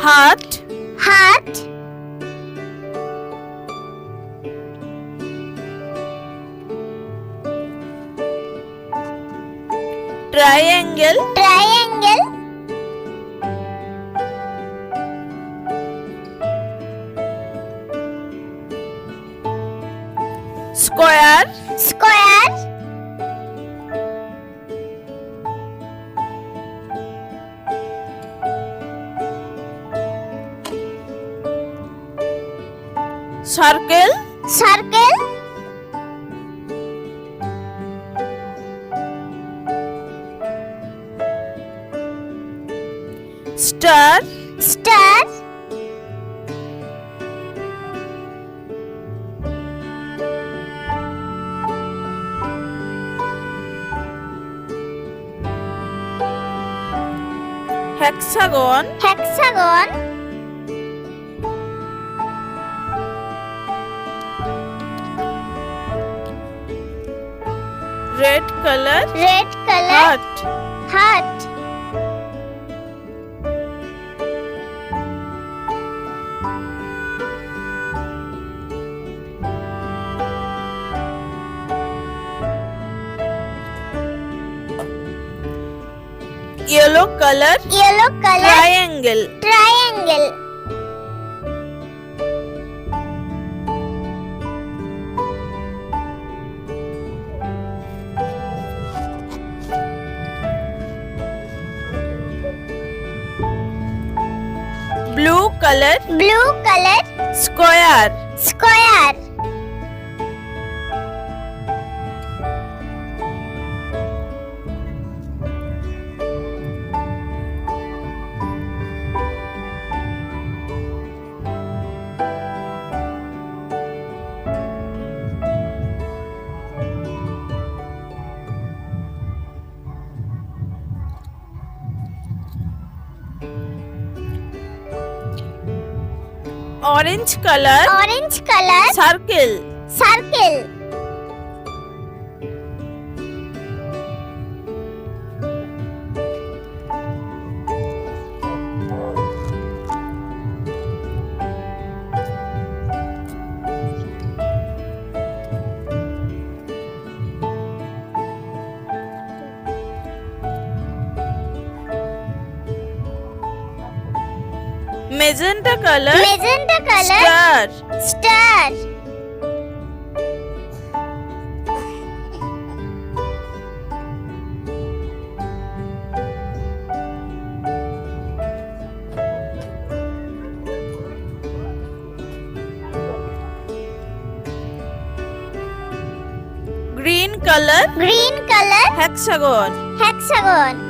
heart, heart, triangle, triangle, square, square, circle, circle, star, star, hexagon, hexagon, red color, red color, heart, heart, yellow color, yellow color, triangle, triangle, blue color, blue color, square, square, orange color, orange color, circle, circle, magenta color, magenta color, star, star, green color, green color, hexagon, hexagon,